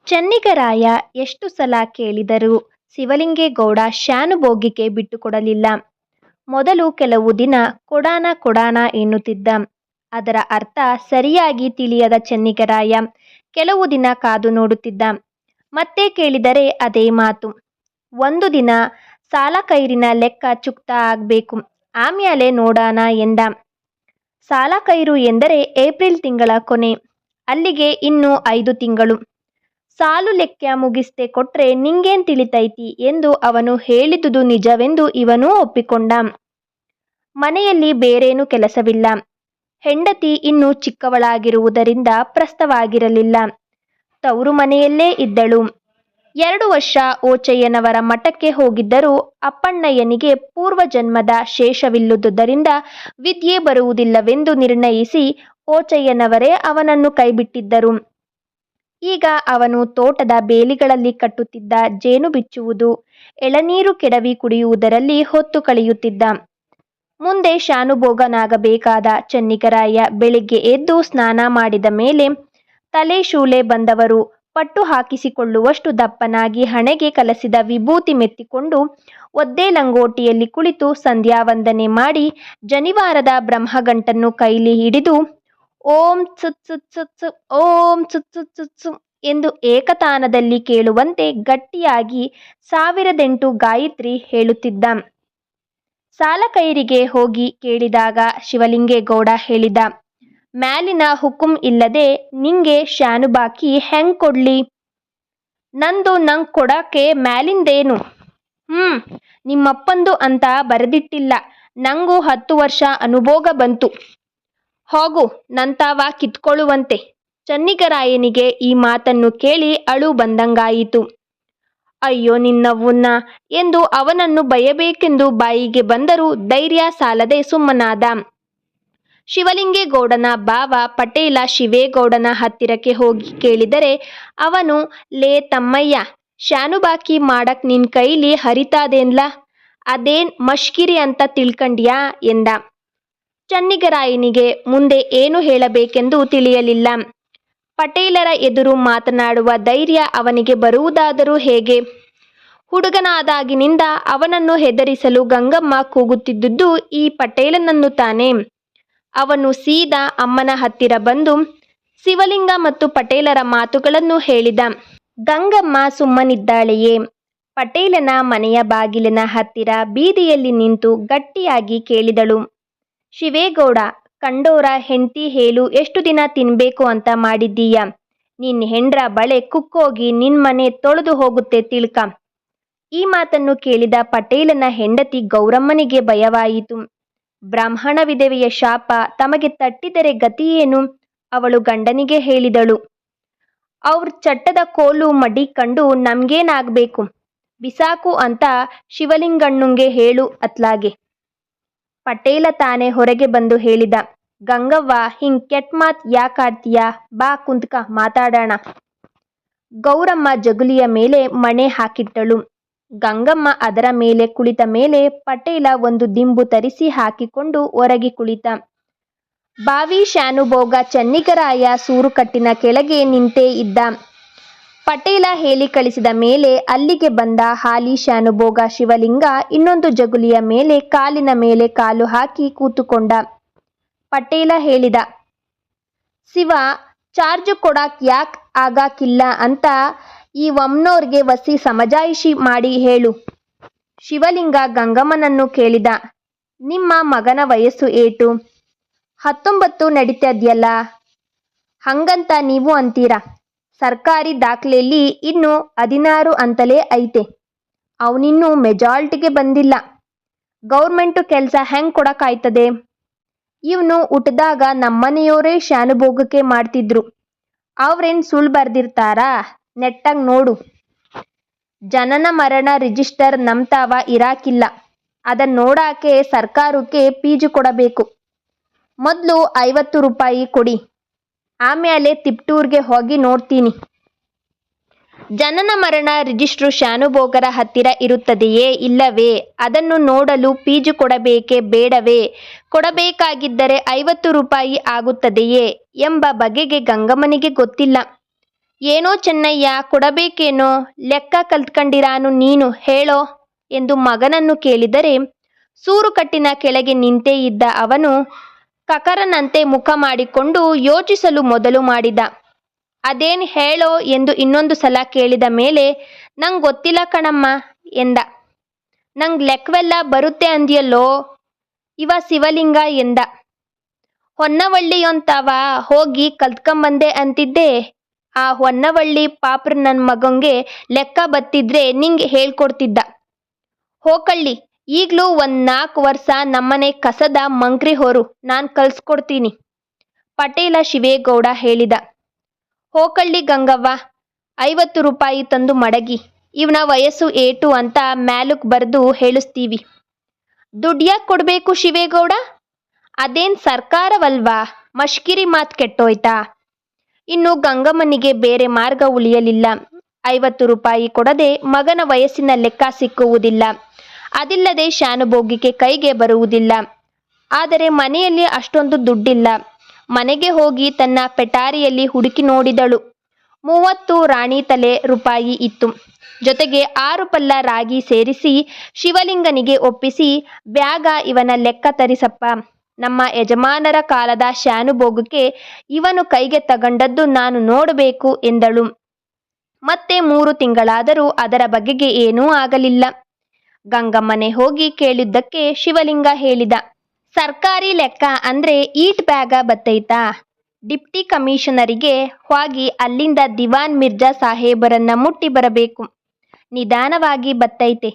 ಚೆನ್ನಿಗರಾಯ ಎಷ್ಟು ಸಲ ಕೇಳಿದರೂ ಶಿವಲಿಂಗೇಗೌಡ ಶಾನುಭೋಗಿಗೆ ಬಿಟ್ಟುಕೊಡಲಿಲ್ಲ. ಮೊದಲು ಕೆಲವು ದಿನ ಕೊಡಾಣ ಕೊಡಾಣ ಎನ್ನುತ್ತಿದ್ದ. ಅದರ ಅರ್ಥ ಸರಿಯಾಗಿ ತಿಳಿಯದ ಚೆನ್ನಿಗರಾಯ ಕೆಲವು ದಿನ ಕಾದು ನೋಡುತ್ತಿದ್ದ. ಮತ್ತೆ ಕೇಳಿದರೆ ಅದೇ ಮಾತು. ಒಂದು ದಿನ ಸಾಲಕೈರಿನ ಲೆಕ್ಕ ಚುಕ್ತಾ ಆಗ್ಬೇಕು, ಆಮ್ಯಾಲೆ ನೋಡಾನ ಎಂದ. ಸಾಲಕೈರು ಎಂದರೆ ಏಪ್ರಿಲ್ ತಿಂಗಳ ಕೊನೆ, ಅಲ್ಲಿಗೆ ಇನ್ನು 5 ತಿಂಗಳು. ಸಾಲು ಲೆಕ್ಕ ಮುಗಿಸ್ದೆ ಕೊಟ್ರೆ ನಿಂಗೇನ್ ತಿಳಿತೈತಿ ಎಂದು ಅವನು ಹೇಳಿದುದು ನಿಜವೆಂದು ಇವನೂ ಒಪ್ಪಿಕೊಂಡ. ಮನೆಯಲ್ಲಿ ಬೇರೇನು ಕೆಲಸವಿಲ್ಲ. ಹೆಂಡತಿ ಇನ್ನೂ ಚಿಕ್ಕವಳಾಗಿರುವುದರಿಂದ ಪ್ರಸ್ತವಾಗಿರಲಿಲ್ಲ. ತವರು ಮನೆಯಲ್ಲೇ ಇದ್ದಳು. 2 ವರ್ಷ ಓಚಯ್ಯನವರ ಮಠಕ್ಕೆ ಹೋಗಿದ್ದರೂ ಅಪ್ಪಣ್ಣಯ್ಯನಿಗೆ ಪೂರ್ವಜನ್ಮದ ಶೇಷವಿಲ್ಲುದುದರಿಂದ ವಿದ್ಯೆ ಬರುವುದಿಲ್ಲವೆಂದು ನಿರ್ಣಯಿಸಿ ಓಚಯ್ಯನವರೇ ಅವನನ್ನು ಕೈಬಿಟ್ಟಿದ್ದರು. ಈಗ ಅವನು ತೋಟದ ಬೇಲಿಗಳಲ್ಲಿ ಕಟ್ಟುತ್ತಿದ್ದ ಜೇನು ಬಿಚ್ಚುವುದು, ಎಳನೀರು ಕೆಡವಿ ಕುಡಿಯುವುದರಲ್ಲಿ ಹೊತ್ತು ಕಳೆಯುತ್ತಿದ್ದ. ಮುಂದೆ ಶಾನುಭೋಗನಾಗಬೇಕಾದ ಚೆನ್ನಿಗರಾಯ ಬೆಳಿಗ್ಗೆ ಎದ್ದು ಸ್ನಾನ ಮಾಡಿದ ಮೇಲೆ ತಲೆ ಶೂಲೆ ಬಂದವರು ಪಟ್ಟು ಹಾಕಿಸಿಕೊಳ್ಳುವಷ್ಟು ದಪ್ಪನಾಗಿ ಹಣೆಗೆ ಕಲಸಿದ ವಿಭೂತಿ ಮೆತ್ತಿಕೊಂಡು ಒದ್ದೆ ಲಂಗೋಟಿಯಲ್ಲಿ ಕುಳಿತು ಸಂಧ್ಯಾವಂದನೆ ಮಾಡಿ ಜನಿವಾರದ ಬ್ರಹ್ಮಗಂಟನ್ನು ಕೈಲಿ ಹಿಡಿದು ಓಂ ಸುತ್ ಸುತ್ ಸುತ್ ಸು ಓಂ ಸುತ್ ಸುತ್ ಸುತ್ ಸು ಎಂದು ಏಕತಾನದಲ್ಲಿ ಕೇಳುವಂತೆ ಗಟ್ಟಿಯಾಗಿ 1008 ಗಾಯತ್ರಿ ಹೇಳುತ್ತಿದ್ದ. ಸಾಲಕೈರಿಗೆ ಹೋಗಿ ಕೇಳಿದಾಗ ಶಿವಲಿಂಗೇಗೌಡ ಹೇಳಿದ, ಮ್ಯಾಲಿನ ಹುಕುಂ ಇಲ್ಲದೆ ನಿಂಗೆ ಶಾನುಬಾಕಿ ಹೆಂಗ್ ಕೊಡ್ಲಿ? ನಂದು ನಂಗ್ ಕೊಡಾಕೆ ಮ್ಯಾಲಿಂದೇನು? ನಿಮ್ಮಪ್ಪಂದು ಅಂತ ಬರೆದಿಟ್ಟಿಲ್ಲ. ನಂಗೂ 10 ವರ್ಷ ಅನುಭೋಗ ಬಂತು. ಹೋಗು ನಂತಾವ ಕಿತ್ಕೊಳ್ಳುವಂತೆ. ಚೆನ್ನಿಗರಾಯನಿಗೆ ಈ ಮಾತನ್ನು ಕೇಳಿ ಅಳು ಬಂದಂಗಾಯಿತು. ಅಯ್ಯೋ ನಿನ್ನವ್ವುನ್ನ ಎಂದು ಅವನನ್ನು ಬಯ್ಯಬೇಕೆಂದು ಬಾಯಿಗೆ ಬಂದರೂ ಧೈರ್ಯ ಸಾಲದೆ ಸುಮ್ಮನಾದ. ಶಿವಲಿಂಗೇಗೌಡನ ಭಾವ ಪಟೇಲ ಶಿವೇಗೌಡನ ಹತ್ತಿರಕ್ಕೆ ಹೋಗಿ ಕೇಳಿದರೆ ಅವನು, ಲೇ ತಮ್ಮಯ್ಯ, ಶಾನುಬಾಕಿ ಮಾಡಕ್ ನಿನ್ ಕೈಲಿ ಹರಿತಾದೇನ್ಲ? ಅದೇನ್ ಮಶ್ಕಿರಿ ಅಂತ ತಿಳ್ಕಂಡ್ಯಾ ಎಂದ. ಚೆನ್ನಿಗರಾಯನಿಗೆ ಮುಂದೆ ಏನು ಹೇಳಬೇಕೆಂದು ತಿಳಿಯಲಿಲ್ಲ. ಪಟೇಲರ ಎದುರು ಮಾತನಾಡುವ ಧೈರ್ಯ ಅವನಿಗೆ ಬರುವುದಾದರೂ ಹೇಗೆ? ಹುಡುಗನಾದಾಗಿನಿಂದ ಅವನನ್ನು ಹೆದರಿಸಲು ಗಂಗಮ್ಮ ಕೂಗುತ್ತಿದ್ದುದು ಈ ಪಟೇಲನನ್ನು ತಾನೇ. ಅವನು ಸೀದಾ ಅಮ್ಮನ ಹತ್ತಿರ ಬಂದು ಶಿವಲಿಂಗ ಮತ್ತು ಪಟೇಲರ ಮಾತುಗಳನ್ನು ಹೇಳಿದ. ಗಂಗಮ್ಮ ಸುಮ್ಮನಿದ್ದಾಳೆಯೇ? ಪಟೇಲನ ಮನೆಯ ಬಾಗಿಲಿನ ಹತ್ತಿರ ಬೀದಿಯಲ್ಲಿ ನಿಂತು ಗಟ್ಟಿಯಾಗಿ ಕೇಳಿದಳು. ಶಿವೇಗೌಡ, ಕಂಡೋರ ಹೆಂಡ್ತಿ ಹೇಳು ಎಷ್ಟು ದಿನ ತಿನ್ಬೇಕು ಅಂತ ಮಾಡಿದ್ದೀಯ? ನಿನ್ ಹೆಂಡ್ರ ಬಳೆ ಕುಕ್ಕೋಗಿ ನಿನ್ ಮನೆ ತೊಳೆದು ಹೋಗುತ್ತೆ ತಿಳ್ಕ. ಈ ಮಾತನ್ನು ಕೇಳಿದ ಪಟೇಲನ ಹೆಂಡತಿ ಗೌರಮ್ಮನಿಗೆ ಭಯವಾಯಿತು. ಬ್ರಾಹ್ಮಣ ವಿಧವೆಯ ಶಾಪ ತಮಗೆ ತಟ್ಟಿದರೆ ಗತಿಯೇನು? ಅವಳು ಗಂಡನಿಗೆ ಹೇಳಿದಳು, ಅವ್ರ ಚಟ್ಟದ ಕೋಲು ಮಡಿ ಕಂಡು ನಮ್ಗೇನಾಗ್ಬೇಕು? ಬಿಸಾಕು ಅಂತ ಶಿವಲಿಂಗಣ್ಣಂಗೆ ಹೇಳು ಅತ್ಲಾಗೆ. ಪಟೇಲ ತಾನೇ ಹೊರಗೆ ಬಂದು ಹೇಳಿದ, ಗಂಗವ್ವ ಹಿಂಗ್ ಕೆಟ್ಟ ಮಾತ್ ಯಾಕಾಡ್ತೀಯ? ಬಾ ಕುಂತ್ಕ ಮಾತಾಡೋಣ. ಗೌರಮ್ಮ ಜಗುಲಿಯ ಮೇಲೆ ಮಣೆ ಹಾಕಿಟ್ಟಳು. ಗಂಗಮ್ಮ ಅದರ ಮೇಲೆ ಕುಳಿತ ಮೇಲೆ ಪಟೇಲ ಒಂದು ದಿಂಬು ತರಿಸಿ ಹಾಕಿಕೊಂಡು ಹೊರಗೆ ಕುಳಿತ. ಬಾವಿ ಶಾನುಭೋಗ ಚೆನ್ನಿಗರಾಯ ಸೂರುಕಟ್ಟಿನ ಕೆಳಗೆ ನಿಂತೇ ಇದ್ದ. ಪಟೇಲ ಹೇಳಿ ಕಳಿಸಿದ ಮೇಲೆ ಅಲ್ಲಿಗೆ ಬಂದ ಹಾಲಿ ಶಾನುಭೋಗ ಶಿವಲಿಂಗ ಇನ್ನೊಂದು ಜಗುಲಿಯ ಮೇಲೆ ಕಾಲಿನ ಮೇಲೆ ಕಾಲು ಹಾಕಿ ಕೂತುಕೊಂಡ. ಪಟೇಲ ಹೇಳಿದ, ಶಿವ, ಚಾರ್ಜ್ ಕೊಡಾಕ್ ಯಾಕ್ ಆಗಾಕಿಲ್ಲ ಅಂತ ಈ ವಮ್ನೋರ್ಗೆ ವಸಿ ಸಮಜಾಯಿಷಿ ಮಾಡಿ ಹೇಳು. ಶಿವಲಿಂಗ ಗಂಗಮ್ಮನನ್ನು ಕೇಳಿದ, ನಿಮ್ಮ ಮಗನ ವಯಸ್ಸು ಏಟು? 19 ನಡೀತದ್ಯಲ್ಲ. ಹಂಗಂತ ನೀವು ಅಂತೀರ. ಸರ್ಕಾರಿ ದಾಖಲೆಯಲ್ಲಿ ಇನ್ನು 16 ಅಂತಲೇ ಐತೆ. ಅವನಿನ್ನೂ ಮೆಜಾರಿಟಿಗೆ ಬಂದಿಲ್ಲ. ಗೌರ್ಮೆಂಟು ಕೆಲಸ ಹೆಂಗ್ ಕೊಡಕಾಯ್ತದೆ? ಇವನು ಹುಟ್ಟಿದಾಗ ನಮ್ಮನೆಯೋರೇ ಶಾನುಭೋಗಕ್ಕೆ ಮಾಡ್ತಿದ್ರು. ಅವ್ರೇನ್ ಸುಳ್ಳು ಬರ್ದಿರ್ತಾರಾ? ನೆಟ್ಟಗ್ ನೋಡು. ಜನನ ಮರಣ ರಿಜಿಸ್ಟರ್ ನಮ್ತಾವ ಇರಾಕಿಲ್ಲ. ಅದನ್ ನೋಡಾಕೆ ಸರ್ಕಾರಕ್ಕೆ ಫೀಜು ಕೊಡಬೇಕು. ಮೊದ್ಲು 50 ರೂಪಾಯಿ ಕೊಡಿ, ಆಮ್ಯಾಲೆ ತಿಪ್ಟೂರ್ಗೆ ಹೋಗಿ ನೋಡ್ತೀನಿ. ಜನನ ಮರಣ ರಿಜಿಸ್ಟ್ರು ಶಾನುಭೋಗರ ಹತ್ತಿರ ಇರುತ್ತದೆಯೇ ಇಲ್ಲವೇ? ಅದನ್ನು ನೋಡಲು ಫೀಜು ಕೊಡಬೇಕೇ ಬೇಡವೇ? ಕೊಡಬೇಕಾಗಿದ್ದರೆ 50 ರೂಪಾಯಿ ಆಗುತ್ತದೆಯೇ ಎಂಬ ಬಗೆಗೆ ಗಂಗಮ್ಮನಿಗೆ ಗೊತ್ತಿಲ್ಲ. ಏನೋ ಚೆನ್ನಯ್ಯ, ಕೊಡಬೇಕೇನೋ, ಲೆಕ್ಕ ಕಲ್ತ್ಕಂಡಿರಾನು ನೀನು ಹೇಳೋ ಎಂದು ಮಗನನ್ನು ಕೇಳಿದರೆ, ಸೂರುಕಟ್ಟಿನ ಕೆಳಗೆ ನಿಂತೇ ಇದ್ದ ಅವನು ಕಕರನಂತೆ ಮುಖ ಮಾಡಿಕೊಂಡು ಯೋಚಿಸಲು ಮೊದಲು ಮಾಡಿದ. ಅದೇನ್ ಹೇಳೋ ಎಂದು ಇನ್ನೊಂದು ಸಲ ಕೇಳಿದ ಮೇಲೆ, ನಂಗ್ ಗೊತ್ತಿಲ್ಲ ಕಣಮ್ಮ ಎಂದ. ನಂಗ್ ಲೆಕ್ಕವೆಲ್ಲ ಬರುತ್ತೆ ಅಂದ್ಯಲ್ಲೋ ಇವ ಶಿವಲಿಂಗ ಎಂದ. ಹೊನ್ನವಳ್ಳಿಯೊಂತಾವ ಹೋಗಿ ಕಲ್ತ್ಕಂಬಂದೆ ಅಂತಿದ್ದೆ. ಆ ಹೊನ್ನವಳ್ಳಿ ಪಾಪ್ರ ನನ್ ಮಗಂಗೆ ಲೆಕ್ಕ ಬತ್ತಿದ್ರೆ ನಿಂಗೆ ಹೇಳ್ಕೊಡ್ತಿದ್ದ. ಹೋಕಳ್ಳಿ, ಈಗ್ಲೂ ಒಂದ್ 4 ವರ್ಷ ನಮ್ಮನೆ ಕಸದ ಮಂಕ್ರಿ ಹೊರು, ನಾನ್ ಕಲ್ಸ್ಕೊಡ್ತೀನಿ ಪಟೇಲ ಶಿವೇಗೌಡ ಹೇಳಿದ. ಹೋಕಳ್ಳಿ ಗಂಗವ್ವ, 50 ರೂಪಾಯಿ ತಂದು ಮಡಗಿ, ಇವನ ವಯಸ್ಸು ಏಟು ಅಂತ ಮ್ಯಾಲುಕ್ ಬರ್ದು ಹೇಳಿಸ್ತೀವಿ. ದುಡ್ಡ್ಯಾಕ್ ಕೊಡ್ಬೇಕು ಶಿವೇಗೌಡ? ಅದೇನ್ ಸರ್ಕಾರವಲ್ವಾ, ಮಶ್ಕಿರಿ ಮಾತ್ ಕೆಟ್ಟೋಯ್ತಾ? ಇನ್ನು ಗಂಗಮ್ಮನಿಗೆ ಬೇರೆ ಮಾರ್ಗ ಉಳಿಯಲಿಲ್ಲ. 50 ರೂಪಾಯಿ ಕೊಡದೆ ಮಗನ ವಯಸ್ಸಿನ ಲೆಕ್ಕ ಸಿಕ್ಕುವುದಿಲ್ಲ. ಅದಿಲ್ಲದೆ ಶಾನುಭೋಗಿಗೆ ಕೈಗೆ ಬರುವುದಿಲ್ಲ. ಆದರೆ ಮನೆಯಲ್ಲಿ ಅಷ್ಟೊಂದು ದುಡ್ಡಿಲ್ಲ. ಮನೆಗೆ ಹೋಗಿ ತನ್ನ ಪೆಟಾರಿಯಲ್ಲಿ ಹುಡುಕಿ ನೋಡಿದಳು. 30 ರಾಣಿತಲೆ ರೂಪಾಯಿ ಇತ್ತು. ಜೊತೆಗೆ 6 ಪಲ್ಲ ರಾಗಿ ಸೇರಿಸಿ ಶಿವಲಿಂಗನಿಗೆ ಒಪ್ಪಿಸಿ, ಬ್ಯಾಗ ಇವನ ಲೆಕ್ಕ ತರಿಸಪ್ಪ, ನಮ್ಮ ಯಜಮಾನರ ಕಾಲದ ಶಾನುಭೋಗಕ್ಕೆ ಇವನು ಕೈಗೆ ತಗಂಡದ್ದು ನಾನು ನೋಡಬೇಕು ಎಂದಳು. ಮತ್ತೆ 3 ತಿಂಗಳಾದರೂ ಅದರ ಬಗೆಗೆ ಏನೂ ಆಗಲಿಲ್ಲ. ಗಂಗಮ್ಮನೆ ಹೋಗಿ ಕೇಳಿದ್ದಕ್ಕೆ ಶಿವಲಿಂಗ ಹೇಳಿದ, ಸರ್ಕಾರಿ ಲೆಕ್ಕ ಅಂದ್ರೆ ಈಟ್ ಬ್ಯಾಗ ಬತ್ತೈತಾ? ಡಿಪ್ಟಿ ಕಮಿಷನರಿಗೆ ಹೋಗಿ ಅಲ್ಲಿಂದ ದಿವಾನ್ ಮಿರ್ಜಾ ಸಾಹೇಬರನ್ನ ಮುಟ್ಟಿ ಬರಬೇಕು. ನಿಧಾನವಾಗಿ ಬತ್ತೈತೆ,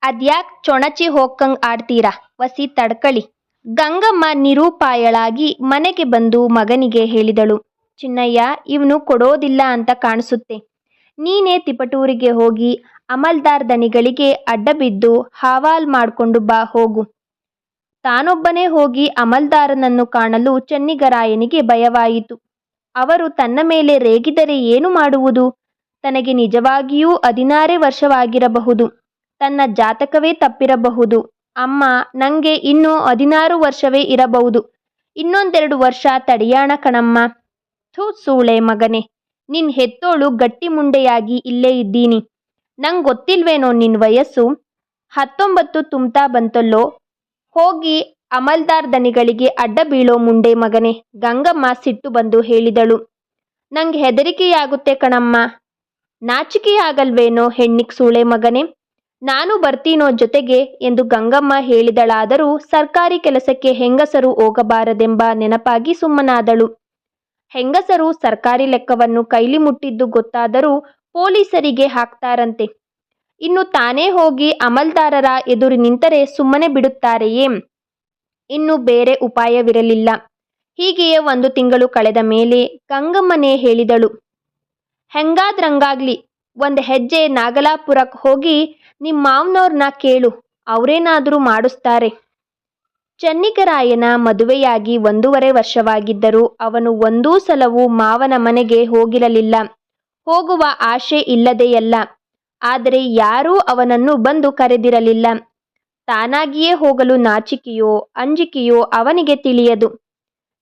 ಅದ್ಯಾಕ್ ಚೊಣಚಿ ಹೋಕ್ಕಂಗ್ ಆಡ್ತೀರಾ, ವಸಿ ತಡ್ಕಳಿ. ಗಂಗಮ್ಮ ನಿರೂಪಾಯಳಾಗಿ ಮನೆಗೆ ಬಂದು ಮಗನಿಗೆ ಹೇಳಿದಳು, ಚಿನ್ನಯ್ಯ, ಇವನು ಕೊಡೋದಿಲ್ಲ ಅಂತ ಕಾಣಿಸುತ್ತೆ. ನೀನೇ ತಿಪಟೂರಿಗೆ ಹೋಗಿ ಅಮಲ್ದಾರ್ ದನಿಗಳಿಗೆ ಅಡ್ಡಬಿದ್ದು ಹವಾಲ್ ಮಾಡ್ಕೊಂಡು ಬಾ ಹೋಗು. ತಾನೊಬ್ಬನೇ ಹೋಗಿ ಅಮಲ್ದಾರನನ್ನು ಕಾಣಲು ಚೆನ್ನಿಗರಾಯನಿಗೆ ಭಯವಾಯಿತು. ಅವರು ತನ್ನ ಮೇಲೆ ರೇಗಿದರೆ ಏನು ಮಾಡುವುದು? ತನಗೆ ನಿಜವಾಗಿಯೂ 16 ವರ್ಷವಾಗಿರಬಹುದು. ತನ್ನ ಜಾತಕವೇ ತಪ್ಪಿರಬಹುದು. ಅಮ್ಮ, ನಂಗೆ ಇನ್ನೂ 16 ವರ್ಷವೇ ಇರಬಹುದು. ಇನ್ನೊಂದೆರಡು ವರ್ಷ ತಡಿಯಾಣ ಕಣಮ್ಮ. ಥೂ ಸೂಳೆ ಮಗನೆ, ನಿನ್ ಹೆತ್ತೋಳು ಗಟ್ಟಿ ಮುಂಡೆಯಾಗಿ ಇಲ್ಲೇ ಇದ್ದೀನಿ. ನಂಗ್ ಗೊತ್ತಿಲ್ವೇನೋ ನಿನ್ ವಯಸ್ಸು? 19 ತುಂಬ್ತಾ ಬಂತಲ್ಲೋ. ಹೋಗಿ ಅಮಲ್ದಾರ್ ದನಿಗಳಿಗೆ ಅಡ್ಡ ಬೀಳೋ ಮುಂಡೆ ಮಗನೆ, ಗಂಗಮ್ಮ ಸಿಟ್ಟು ಬಂದು ಹೇಳಿದಳು. ನಂಗೆ ಹೆದರಿಕೆಯಾಗುತ್ತೆ ಕಣಮ್ಮ. ನಾಚಿಕೆಯಾಗಲ್ವೇನೋ ಹೆಣ್ಣಿಗ್ ಸೂಳೆ ಮಗನೆ? ನಾನು ಬರ್ತೀನೋ ಜೊತೆಗೆ ಎಂದು ಗಂಗಮ್ಮ ಹೇಳಿದಳಾದರೂ ಸರ್ಕಾರಿ ಕೆಲಸಕ್ಕೆ ಹೆಂಗಸರು ಹೋಗಬಾರದೆಂಬ ನೆನಪಾಗಿ ಸುಮ್ಮನಾದಳು. ಹೆಂಗಸರು ಸರ್ಕಾರಿ ಲೆಕ್ಕವನ್ನು ಕೈಲಿ ಮುಟ್ಟಿದ್ದು ಗೊತ್ತಾದರೂ ಪೊಲೀಸರಿಗೆ ಹಾಕ್ತಾರಂತೆ. ಇನ್ನು ತಾನೇ ಹೋಗಿ ಅಮಲ್ದಾರರ ಎದುರು ನಿಂತರೆ ಸುಮ್ಮನೆ ಬಿಡುತ್ತಾರೆಯೇ? ಇನ್ನು ಬೇರೆ ಉಪಾಯವಿರಲಿಲ್ಲ. ಹೀಗೆಯೇ 1 ತಿಂಗಳು ಕಳೆದ ಮೇಲೆ ಗಂಗಮ್ಮನೇ ಹೇಳಿದಳು, ಹೆಂಗಾದ್ರಂಗಾಗ್ಲಿ, ಒಂದ್ ಹೆಜ್ಜೆ ನಾಗಲಾಪುರಕ್ಕೆ ಹೋಗಿ ನಿಮ್ಮ ಮಾವನವ್ರನ್ನ ಕೇಳು, ಅವರೇನಾದರೂ ಮಾಡಿಸ್ತಾರೆ. ಚೆನ್ನಿಗರಾಯನ ಮದುವೆಯಾಗಿ 1.5 ವರ್ಷವಾಗಿದ್ದರೂ ಅವನು ಒಂದೂ ಸಲವೂ ಮಾವನ ಮನೆಗೆ ಹೋಗಿರಲಿಲ್ಲ. ಹೋಗುವ ಆಶೆ ಇಲ್ಲದೆಯಲ್ಲ, ಆದರೆ ಯಾರೂ ಅವನನ್ನು ಬಂದು ಕರೆದಿರಲಿಲ್ಲ. ತಾನಾಗಿಯೇ ಹೋಗಲು ನಾಚಿಕೆಯೋ ಅಂಜಿಕೆಯೋ ಅವನಿಗೆ ತಿಳಿಯದು.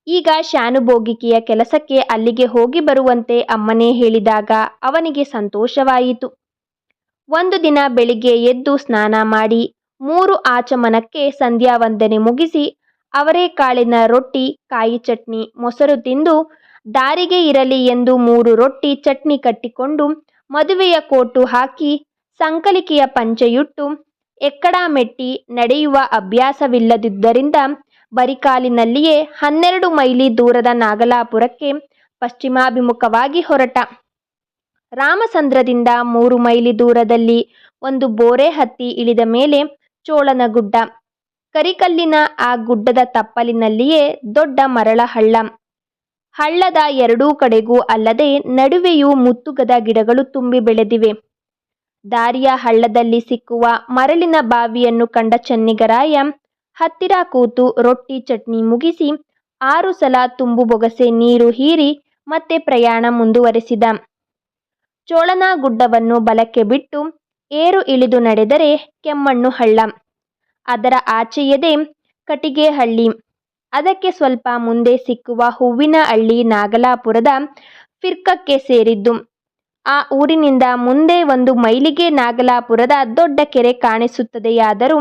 ಈಗ ಶಾನುಭೋಗಿಕೆಯ ಕೆಲಸಕ್ಕೆ ಅಲ್ಲಿಗೆ ಹೋಗಿ ಬರುವಂತೆ ಅಮ್ಮನೇ ಹೇಳಿದಾಗ ಅವನಿಗೆ ಸಂತೋಷವಾಯಿತು. ಒಂದು ದಿನ ಬೆಳಿಗ್ಗೆ ಎದ್ದು ಸ್ನಾನ ಮಾಡಿ 3 ಆಚಮನಕ್ಕೆ ಸಂಧ್ಯಾ ವಂದನೆ ಮುಗಿಸಿ ಅವರೆಕಾಳಿನ ರೊಟ್ಟಿ, ಕಾಯಿ ಚಟ್ನಿ, ಮೊಸರು ತಿಂದು ದಾರಿಗೆ ಇರಲಿ ಎಂದು 3 ರೊಟ್ಟಿ ಚಟ್ನಿ ಕಟ್ಟಿಕೊಂಡು ಮದುವೆಯ ಕೋಟು ಹಾಕಿ ಸಂಕಲಿಕೆಯ ಪಂಚೆಯುಟ್ಟು ಎಕ್ಕಡ ಮೆಟ್ಟಿ ನಡೆಯುವ ಅಭ್ಯಾಸವಿಲ್ಲದಿದ್ದರಿಂದ ಬರಿಕಾಲಿನಲ್ಲಿಯೇ 12 ಮೈಲಿ ದೂರದ ನಾಗಲಾಪುರಕ್ಕೆ ಪಶ್ಚಿಮಾಭಿಮುಖವಾಗಿ ಹೊರಟ. ರಾಮಸಂದ್ರದಿಂದ 3 ಮೈಲಿ ದೂರದಲ್ಲಿ ಒಂದು ಬೋರೆ ಹತ್ತಿ ಇಳಿದ ಮೇಲೆ ಚೋಳನಗುಡ್ಡ. ಕರಿಕಲ್ಲಿನ ಆ ಗುಡ್ಡದ ತಪ್ಪಲಿನಲ್ಲಿಯೇ ದೊಡ್ಡ ಮರಳ ಹಳ್ಳ. ಹಳ್ಳದ ಎರಡೂ ಕಡೆಗೂ ಅಲ್ಲದೆ ನಡುವೆಯೂ ಮುತ್ತುಗದ ಗಿಡಗಳು ತುಂಬಿ ಬೆಳೆದಿವೆ. ದಾರಿಯ ಹಳ್ಳದಲ್ಲಿ ಸಿಕ್ಕುವ ಮರಳಿನ ಬಾವಿಯನ್ನು ಕಂಡ ಚೆನ್ನಿಗರಾಯ ಹತ್ತಿರ ಕೂತು ರೊಟ್ಟಿ ಚಟ್ನಿ ಮುಗಿಸಿ 6 ಸಲ ತುಂಬು ಬೊಗಸೆ ನೀರು ಹೀರಿ ಮತ್ತೆ ಪ್ರಯಾಣ ಮುಂದುವರೆಸಿದ. ಚೋಳನ ಗುಡ್ಡವನ್ನು ಬಲಕ್ಕೆ ಬಿಟ್ಟು ಏರು ಇಳಿದು ನಡೆದರೆ ಕೆಮ್ಮಣ್ಣು ಹಳ್ಳ. ಅದರ ಆಚೆಯದೇ ಕಟಿಗೆ ಹಳ್ಳಿ. ಅದಕ್ಕೆ ಸ್ವಲ್ಪ ಮುಂದೆ ಸಿಕ್ಕುವ ಹೂವಿನ ಹಳ್ಳಿ ನಾಗಲಾಪುರದ ಫಿರ್ಕಕ್ಕೆ ಸೇರಿದ್ದು. ಆ ಊರಿನಿಂದ ಮುಂದೆ 1 ಮೈಲಿಗೆ ನಾಗಲಾಪುರದ ದೊಡ್ಡ ಕೆರೆ ಕಾಣಿಸುತ್ತದೆಯಾದರೂ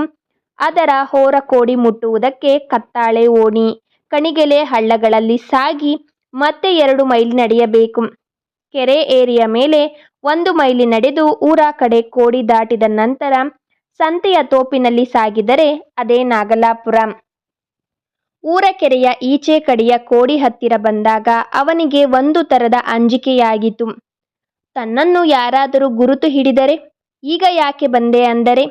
ಅದರ ಹೊರಕೋಡಿ ಮುಟ್ಟುವುದಕ್ಕೆ ಕತ್ತಾಳೆ ಓಣಿ ಕಣಿಗೆಲೆ ಹಳ್ಳಗಳಲ್ಲಿ ಸಾಗಿ ಮತ್ತೆ 2 ಮೈಲಿ ನಡೆಯಬೇಕು. ಕೆರೆ ಏರಿಯ ಮೇಲೆ 1 ಮೈಲಿ ನಡೆದು ಊರ ಕಡೆ ಕೋಡಿ ದಾಟಿದ ನಂತರ ಸಂತೆಯ ತೋಪಿನಲ್ಲಿ ಸಾಗಿದರೆ ಅದೇ ನಾಗಲಾಪುರ. ಊರ ಕೆರೆಯ ಈಚೆ ಕಡೆಯ ಕೋಡಿ ಹತ್ತಿರ ಬಂದಾಗ ಅವನಿಗೆ ಒಂದು ತರದ ಅಂಜಿಕೆಯಾಗಿತ್ತು. ತನ್ನನ್ನು ಯಾರಾದರೂ ಗುರುತು ಹಿಡಿದರೆ, ಈಗ ಯಾಕೆ ಬಂದೆ ಅಂದರೆ,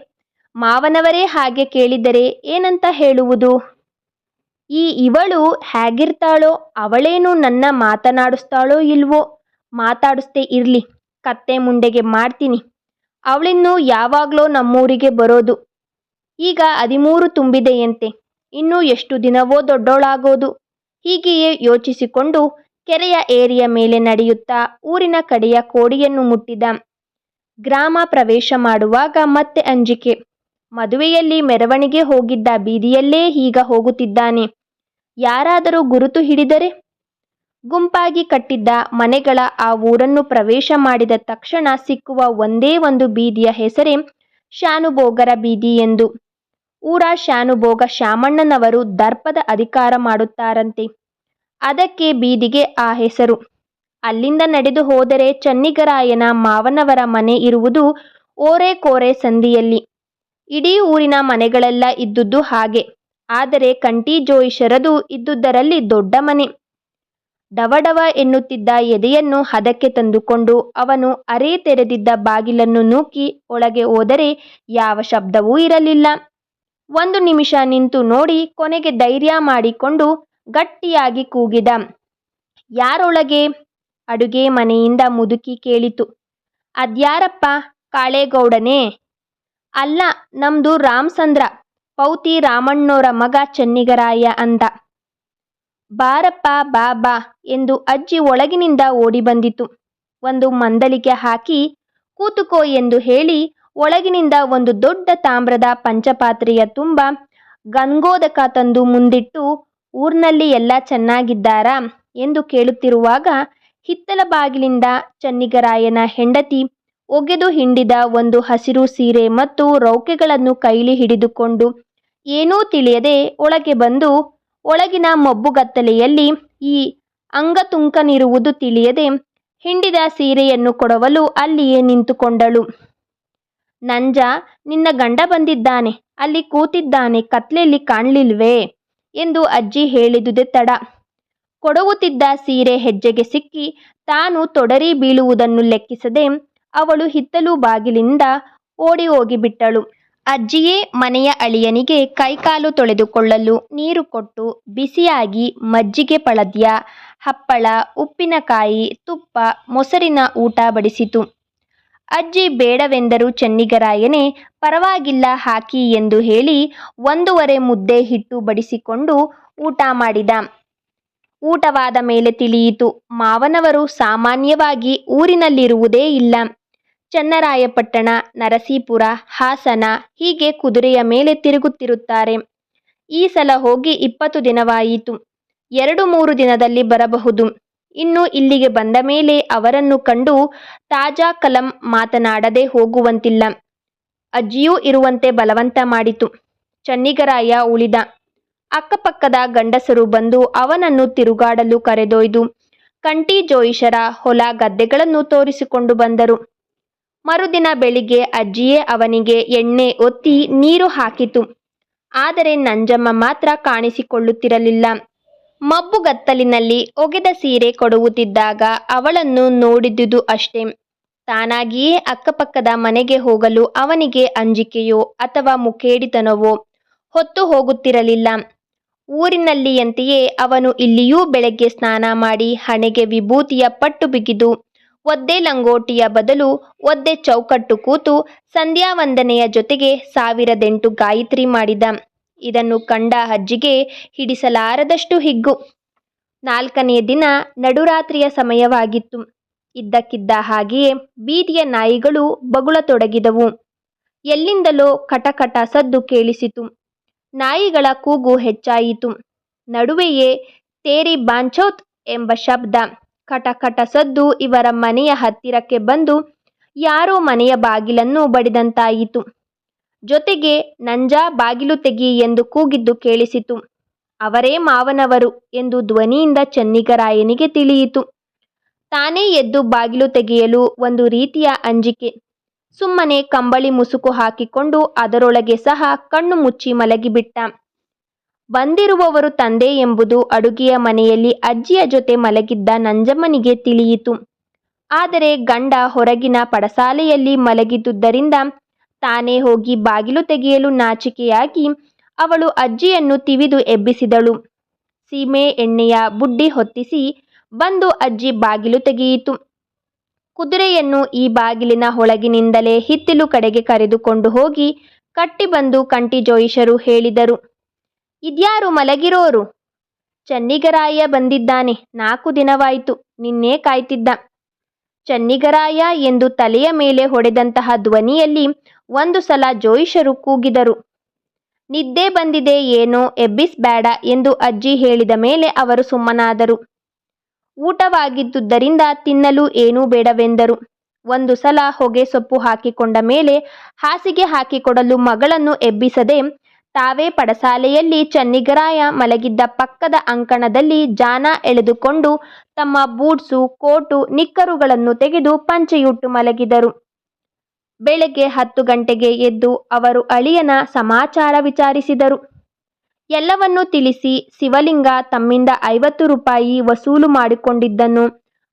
ಮಾವನವರೇ ಹಾಗೆ ಕೇಳಿದರೆ ಏನಂತ ಹೇಳುವುದು? ಇವಳು ಹೇಗಿರ್ತಾಳೋ, ಅವಳೇನು ನನ್ನ ಮಾತನಾಡಿಸ್ತಾಳೋ ಇಲ್ವೋ? ಮಾತಾಡಿಸ್ದೇ ಇರ್ಲಿ, ಕತ್ತೆ ಮುಂಡೆಗೆ ಮಾಡ್ತೀನಿ. ಅವಳಿನ್ನೂ ಯಾವಾಗ್ಲೋ ನಮ್ಮೂರಿಗೆ ಬರೋದು. ಈಗ 13 ತುಂಬಿದೆಯಂತೆ, ಇನ್ನೂ ಎಷ್ಟು ದಿನವೋ ದೊಡ್ಡೋಳಾಗೋದು. ಹೀಗೆಯೇ ಯೋಚಿಸಿಕೊಂಡು ಕೆರೆಯ ಏರಿಯ ಮೇಲೆ ನಡೆಯುತ್ತಾ ಊರಿನ ಕಡೆಯ ಕೋಡಿಯನ್ನು ಮುಟ್ಟಿದ. ಗ್ರಾಮ ಪ್ರವೇಶ ಮಾಡುವಾಗ ಮತ್ತೆ ಅಂಜಿಕೆ. ಮದುವೆಯಲ್ಲಿ ಮೆರವಣಿಗೆ ಹೋಗಿದ್ದ ಬೀದಿಯಲ್ಲೇ ಈಗ ಹೋಗುತ್ತಿದ್ದಾನೆ. ಯಾರಾದರೂ ಗುರುತು ಹಿಡಿದರೆ? ಗುಂಪಾಗಿ ಕಟ್ಟಿದ್ದ ಮನೆಗಳ ಆ ಊರನ್ನು ಪ್ರವೇಶ ಮಾಡಿದ ತಕ್ಷಣ ಸಿಕ್ಕುವ ಒಂದೇ ಒಂದು ಬೀದಿಯ ಹೆಸರೇ ಶಾನುಭೋಗರ ಬೀದಿ ಎಂದು. ಊರ ಶಾನುಭೋಗ ಶಾಮಣ್ಣನವರು ದರ್ಪದ ಅಧಿಕಾರ ಮಾಡುತ್ತಾರಂತೆ. ಅದಕ್ಕೆ ಬೀದಿಗೆ ಆ ಹೆಸರು. ಅಲ್ಲಿಂದ ನಡೆದು ಹೋದರೆ ಚನ್ನಿಗರಾಯನ ಮಾವನವರ ಮನೆ ಇರುವುದು ಓರೆಕೋರೆ ಸಂದಿಯಲ್ಲಿ. ಇಡೀ ಊರಿನ ಮನೆಗಳೆಲ್ಲ ಇದ್ದುದು ಹಾಗೆ. ಆದರೆ ಕಂಟಿ ಜೋಯಿಸರದು ಇದ್ದುದರಲ್ಲಿ ದೊಡ್ಡ ಮನೆ. ಡವಡವ ಎನ್ನುತ್ತಿದ್ದ ಎದೆಯನ್ನು ಹದಕ್ಕೆ ತಂದುಕೊಂಡು ಅವನು ಅರೆ ತೆರೆದಿದ್ದ ಬಾಗಿಲನ್ನು ನೂಕಿ ಒಳಗೆ ಹೋದರೆ ಯಾವ ಶಬ್ದವೂ ಇರಲಿಲ್ಲ. 1 ನಿಮಿಷ ನಿಂತು ನೋಡಿ ಕೊನೆಗೆ ಧೈರ್ಯ ಮಾಡಿಕೊಂಡು ಗಟ್ಟಿಯಾಗಿ ಕೂಗಿದ. ಯಾರೊಳಗೆ? ಅಡುಗೆ ಮನೆಯಿಂದ ಮುದುಕಿ ಕೇಳಿತು. ಅದ್ಯಾರಪ್ಪ, ಕಾಳೇಗೌಡನೇ? ಅಲ್ಲ, ನಮ್ದು ರಾಮಸಂದ್ರ, ಪೌತಿ ರಾಮಣ್ಣೋರ ಮಗ ಚನ್ನಿಗರಾಯ ಅಂದ. ಬಾರಪ್ಪ ಬಾ ಬಾ ಎಂದು ಅಜ್ಜಿ ಒಳಗಿನಿಂದ ಓಡಿ ಬಂದಿತು. ಒಂದು ಮಂದಲಿಕೆ ಹಾಕಿ ಕೂತುಕೋ ಎಂದು ಹೇಳಿ ಒಳಗಿನಿಂದ ಒಂದು ದೊಡ್ಡ ತಾಮ್ರದ ಪಂಚಪಾತ್ರೆಯ ತುಂಬ ಗಂಗೋದಕ ತಂದು ಮುಂದಿಟ್ಟು, ಊರ್ನಲ್ಲಿ ಎಲ್ಲ ಚೆನ್ನಾಗಿದ್ದಾರಾ ಎಂದು ಕೇಳುತ್ತಿರುವಾಗ ಹಿತ್ತಲ ಬಾಗಿಲಿಂದ ಚನ್ನಿಗರಾಯನ ಹೆಂಡತಿ ಒಗೆದು ಹಿಂಡಿದ ಒಂದು ಹಸಿರು ಸೀರೆ ಮತ್ತು ರೌಕೆಗಳನ್ನು ಕೈಲಿ ಹಿಡಿದುಕೊಂಡು ಏನೂ ತಿಳಿಯದೆ ಒಳಗೆ ಬಂದು ಒಳಗಿನ ಮಬ್ಬುಗತ್ತಲೆಯಲ್ಲಿ ಈ ಅಂಗತುಂಕನಿರುವುದು ತಿಳಿಯದೆ ಹಿಂಡಿದ ಸೀರೆಯನ್ನು ಕೊಡವಲು ಅಲ್ಲಿಯೇ ನಿಂತುಕೊಂಡಳು. ನಂಜ, ನಿನ್ನ ಗಂಡ ಬಂದಿದ್ದಾನೆ, ಅಲ್ಲಿ ಕೂತಿದ್ದಾನೆ, ಕತ್ಲೆಯಲ್ಲಿ ಕಾಣಲಿಲ್ವೇ ಎಂದು ಅಜ್ಜಿ ಹೇಳಿದುದೇ ತಡ. ಕೊಡುವುತ್ತಿದ್ದ ಸೀರೆ ಹೆಜ್ಜೆಗೆ ಸಿಕ್ಕಿ ತಾನು ತೊಡರಿ ಬೀಳುವುದನ್ನು ಲೆಕ್ಕಿಸದೆ ಅವಳು ಹಿತ್ತಲು ಬಾಗಿಲಿಂದ ಓಡಿ ಹೋಗಿಬಿಟ್ಟಳು. ಅಜ್ಜಿಯೇ ಮನೆಯ ಅಳಿಯನಿಗೆ ಕೈಕಾಲು ತೊಳೆದುಕೊಳ್ಳಲು ನೀರು ಕೊಟ್ಟು ಬಿಸಿಯಾಗಿ ಮಜ್ಜಿಗೆ, ಪಳದ್ಯ, ಹಪ್ಪಳ, ಉಪ್ಪಿನಕಾಯಿ, ತುಪ್ಪ, ಮೊಸರಿನ ಊಟ ಬಡಿಸಿತು. ಅಜ್ಜಿ ಬೇಡವೆಂದರೂ ಚನ್ನಿಗರಾಯನೇ ಪರವಾಗಿಲ್ಲ ಹಾಕಿ ಎಂದು ಹೇಳಿ 1.5 ಮುದ್ದೆ ಹಿಟ್ಟು ಬಡಿಸಿಕೊಂಡು ಊಟ ಮಾಡಿದ. ಊಟವಾದ ಮೇಲೆ ತಿಳಿಯಿತು, ಮಾವನವರು ಸಾಮಾನ್ಯವಾಗಿ ಊರಿನಲ್ಲಿರುವುದೇ ಇಲ್ಲ. ಚನ್ನರಾಯಪಟ್ಟಣ, ನರಸೀಪುರ, ಹಾಸನ ಹೀಗೆ ಕುದುರೆಯ ಮೇಲೆ ತಿರುಗುತ್ತಿರುತ್ತಾರೆ. ಈ ಸಲ ಹೋಗಿ 20 ದಿನವಾಯಿತು. 2-3 ದಿನದಲ್ಲಿ ಬರಬಹುದು. ಇನ್ನು ಇಲ್ಲಿಗೆ ಬಂದ ಮೇಲೆ ಅವರನ್ನು ಕಂಡು ತಾಜಾ ಕಲಂ ಮಾತನಾಡದೆ ಹೋಗುವಂತಿಲ್ಲ. ಅಜ್ಜಿಯೂ ಇರುವಂತೆ ಬಲವಂತ ಮಾಡಿತು. ಚನ್ನಿಗರಾಯ ಉಳಿದ. ಅಕ್ಕಪಕ್ಕದ ಗಂಡಸರು ಬಂದು ಅವನನ್ನು ತಿರುಗಾಡಲು ಕರೆದೊಯ್ದು ಕಂಟಿ ಜೋಯಿಸರ ಹೊಲ ಗದ್ದೆಗಳನ್ನು ತೋರಿಸಿಕೊಂಡು ಬಂದರು. ಮರುದಿನ ಬೆಳಿಗ್ಗೆ ಅಜ್ಜಿಯೇ ಅವನಿಗೆ ಎಣ್ಣೆ ಒತ್ತಿ ನೀರು ಹಾಕಿತು. ಆದರೆ ನಂಜಮ್ಮ ಮಾತ್ರ ಕಾಣಿಸಿಕೊಳ್ಳುತ್ತಿರಲಿಲ್ಲ. ಮಬ್ಬುಗತ್ತಲಿನಲ್ಲಿ ಒಗೆದ ಸೀರೆ ಕೊಡುವುತ್ತಿದ್ದಾಗ ಅವಳನ್ನು ನೋಡಿದುದು ಅಷ್ಟೇ. ತಾನಾಗಿಯೇ ಅಕ್ಕಪಕ್ಕದ ಮನೆಗೆ ಹೋಗಲು ಅವನಿಗೆ ಅಂಜಿಕೆಯೋ ಅಥವಾ ಮುಖೇಡಿತನವೋ ಹೊತ್ತು ಹೋಗುತ್ತಿರಲಿಲ್ಲ. ಊರಿನಲ್ಲಿಯಂತೆಯೇ ಅವನು ಇಲ್ಲಿಯೂ ಬೆಳಗ್ಗೆ ಸ್ನಾನ ಮಾಡಿ ಹಣೆಗೆ ವಿಭೂತಿಯ ಪಟ್ಟು ಬಿಗಿದು ಒದ್ದೆ ಲಂಗೋಟಿಯ ಬದಲು ಒದ್ದೆ ಚೌಕಟ್ಟು ಕೂತು ಸಂಧ್ಯಾವಂದನೆಯ ಜೊತೆಗೆ 1008 ಗಾಯತ್ರಿ ಮಾಡಿದ. ಇದನ್ನು ಕಂಡ ಅಜ್ಜಿಗೆ ಹಿಡಿಸಲಾರದಷ್ಟು ಹಿಗ್ಗು. 4ನೇ ದಿನ ನಡುರಾತ್ರಿಯ ಸಮಯವಾಗಿತ್ತು. ಇದ್ದಕ್ಕಿದ್ದ ಹಾಗೆಯೇ ಬೀದಿಯ ನಾಯಿಗಳು ಬಗುಳತೊಡಗಿದವು. ಎಲ್ಲಿಂದಲೋ ಕಟಕಟ ಸದ್ದು ಕೇಳಿಸಿತು. ನಾಯಿಗಳ ಕೂಗು ಹೆಚ್ಚಾಯಿತು. ನಡುವೆಯೇ ತೇರಿ ಬಾಂಚೌತ್ ಎಂಬ ಶಬ್ದ. ಕಟಕಟ ಸದ್ದು ಇವರ ಮನೆಯ ಹತ್ತಿರಕ್ಕೆ ಬಂದು ಯಾರೋ ಮನೆಯ ಬಾಗಿಲನ್ನು ಬಡಿದಂತಾಯಿತು. ಜೊತೆಗೆ ನಂಜಾ ಬಾಗಿಲು ತೆಗಿ ಎಂದು ಕೂಗಿದ್ದು ಕೇಳಿಸಿತು. ಅವರೇ ಮಾವನವರು ಎಂದು ಧ್ವನಿಯಿಂದ ಚೆನ್ನಿಗರಾಯನಿಗೆ ತಿಳಿಯಿತು. ತಾನೇ ಎದ್ದು ಬಾಗಿಲು ತೆಗೆಯಲು ಒಂದು ರೀತಿಯ ಅಂಜಿಕೆ. ಸುಮ್ಮನೆ ಕಂಬಳಿ ಮುಸುಕು ಹಾಕಿಕೊಂಡು ಅದರೊಳಗೆ ಸಹ ಕಣ್ಣು ಮುಚ್ಚಿ ಮಲಗಿಬಿಟ್ಟ. ಬಂದಿರುವವರು ತಂದೆ ಎಂಬುದು ಅಡುಗೆಯ ಮನೆಯಲ್ಲಿ ಅಜ್ಜಿಯ ಜೊತೆ ಮಲಗಿದ್ದ ನಂಜಮ್ಮನಿಗೆ ತಿಳಿಯಿತು. ಆದರೆ ಗಂಡ ಹೊರಗಿನ ಪಡಸಾಲೆಯಲ್ಲಿ ಮಲಗಿದ್ದುದರಿಂದ ತಾನೇ ಹೋಗಿ ಬಾಗಿಲು ತೆಗೆಯಲು ನಾಚಿಕೆಯಾಗಿ ಅವಳು ಅಜ್ಜಿಯನ್ನು ತಿವಿದು ಎಬ್ಬಿಸಿದಳು. ಸೀಮೆ ಎಣ್ಣೆಯ ಬುಡ್ಡಿ ಹೊತ್ತಿಸಿ ಬಂದು ಅಜ್ಜಿ ಬಾಗಿಲು ತೆಗೆಯಿತು. ಕುದುರೆಯನ್ನು ಈ ಬಾಗಿಲಿನ ಒಳಗಿನಿಂದಲೇ ಹಿತ್ತಿಲು ಕಡೆಗೆ ಕರೆದುಕೊಂಡು ಹೋಗಿ ಕಟ್ಟಿ ಬಂದು ಕಂಟಿ ಜೋಯಿಸರು ಹೇಳಿದರು. ಇದ್ಯಾರು ಮಲಗಿರೋರು? ಚೆನ್ನಿಗರಾಯ ಬಂದಿದ್ದಾನೆ. 4 ದಿನವಾಯಿತು. ನಿನ್ನೆ ಕಾಯ್ತಿದ್ದ. ಚೆನ್ನಿಗರಾಯ ಎಂದು ತಲೆಯ ಮೇಲೆ ಹೊಡೆದಂತಹ ಧ್ವನಿಯಲ್ಲಿ ಒಂದು ಸಲ ಜೋಯಿಸರು ಕೂಗಿದರು. ನಿದ್ದೆ ಬಂದಿದೆ ಏನೋ, ಎಬ್ಬಿಸ್ಬೇಡ ಎಂದು ಅಜ್ಜಿ ಹೇಳಿದ ಮೇಲೆ ಅವರು ಸುಮ್ಮನಾದರು. ಊಟವಾಗಿದ್ದುದರಿಂದ ತಿನ್ನಲು ಏನೂ ಬೇಡವೆಂದರು. ಒಂದು ಸಲ ಹೊಗೆ ಸೊಪ್ಪು ಹಾಕಿಕೊಂಡ ಮೇಲೆ ಹಾಸಿಗೆ ಹಾಕಿಕೊಡಲು ಮಗಳನ್ನು ಎಬ್ಬಿಸದೆ ತಾವೇ ಪಡಸಾಲೆಯಲ್ಲಿ ಚೆನ್ನಿಗರಾಯ ಮಲಗಿದ್ದ ಪಕ್ಕದ ಅಂಕಣದಲ್ಲಿ ಜಾನ ಎಳೆದುಕೊಂಡು ತಮ್ಮ ಬೂಟ್ಸು, ಕೋಟು, ನಿಕ್ಕರುಗಳನ್ನು ತೆಗೆದು ಪಂಚೆಯುಟ್ಟು ಮಲಗಿದರು. ಬೆಳಗ್ಗೆ 10 ಗಂಟೆಗೆ ಎದ್ದು ಅವರು ಅಳಿಯನ ಸಮಾಚಾರ ವಿಚಾರಿಸಿದರು. ಎಲ್ಲವನ್ನೂ ತಿಳಿಸಿ ಶಿವಲಿಂಗ ತಮ್ಮಿಂದ 50 ರೂಪಾಯಿ ವಸೂಲು ಮಾಡಿಕೊಂಡಿದ್ದನ್ನು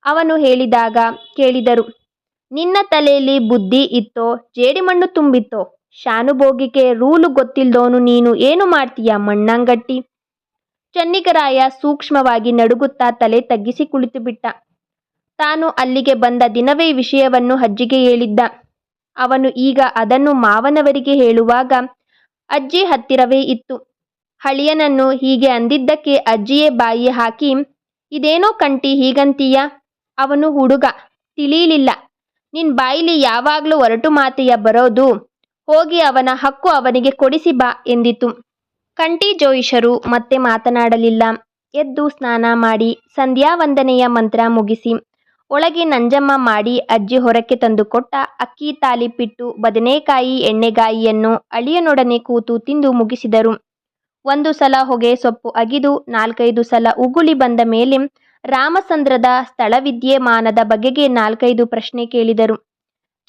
ಅವನು ಹೇಳಿದಾಗ ಕೇಳಿದರು. ನಿನ್ನ ತಲೆಯಲ್ಲಿ ಬುದ್ಧಿ ಇತ್ತೋ ಜೇಡಿಮಣ್ಣು ತುಂಬಿತ್ತೋ? ಶಾನುಭೋಗಿಗೆ ರೂಲು ಗೊತ್ತಿಲ್ದೋನು ನೀನು ಏನು ಮಾಡ್ತೀಯ ಮಣ್ಣಂಗಟ್ಟಿ? ಚೆನ್ನಿಗರಾಯ ಸೂಕ್ಷ್ಮವಾಗಿ ನಡುಗುತ್ತಾ ತಲೆ ತಗ್ಗಿಸಿ ಕುಳಿತುಬಿಟ್ಟ. ತಾನು ಅಲ್ಲಿಗೆ ಬಂದ ದಿನವೇ ವಿಷಯವನ್ನು ಅಜ್ಜಿಗೆ ಹೇಳಿದ್ದ. ಅವನು ಈಗ ಅದನ್ನು ಮಾವನವರಿಗೆ ಹೇಳುವಾಗ ಅಜ್ಜಿ ಹತ್ತಿರವೇ ಇತ್ತು. ಅಳಿಯನನ್ನು ಹೀಗೆ ಅಂದಿದ್ದಕ್ಕೆ ಅಜ್ಜಿಯೇ ಬಾಯಿ ಹಾಕಿ, ಇದೇನೋ ಕಂಟಿ ಹೀಗಂತೀಯ? ಅವನು ಹುಡುಗ, ತಿಳಿಲಿಲ್ಲ. ನಿನ್ ಬಾಯಿಲಿ ಯಾವಾಗ್ಲೂ ಒರಟು ಮಾತೆಯ ಬರೋದು? ಹೋಗಿ ಅವನ ಹಕ್ಕು ಅವನಿಗೆ ಕೊಡಿಸಿ ಬಾ ಎಂದಿತು. ಕಂಟಿ ಜೋಯಿಸರು ಮತ್ತೆ ಮಾತನಾಡಲಿಲ್ಲ. ಎದ್ದು ಸ್ನಾನ ಮಾಡಿ ಸಂಧ್ಯಾವಂದನೆಯ ಮಂತ್ರ ಮುಗಿಸಿ ಒಳಗೆ ನಂಜಮ್ಮ ಮಾಡಿ ಅಜ್ಜಿ ಹೊರಕ್ಕೆ ತಂದುಕೊಟ್ಟ ಅಕ್ಕಿ ತಾಲಿಪಿಟ್ಟು ಬದನೆಕಾಯಿ ಎಣ್ಣೆಗಾಯಿಯನ್ನು ಅಳಿಯನೊಡನೆ ಕೂತು ತಿಂದು ಮುಗಿಸಿದರು. ಒಂದು ಸಲ ಹೊಗೆ ಸೊಪ್ಪು ಅಗಿದು 4-5 ಸಲ ಉಗುಳಿ ಬಂದ ಮೇಲೆ ರಾಮಚಂದ್ರದ ಸ್ಥಳವಿದ್ಯಮಾನದ ಬಗೆಗೆ 4-5 ಪ್ರಶ್ನೆ ಕೇಳಿದರು.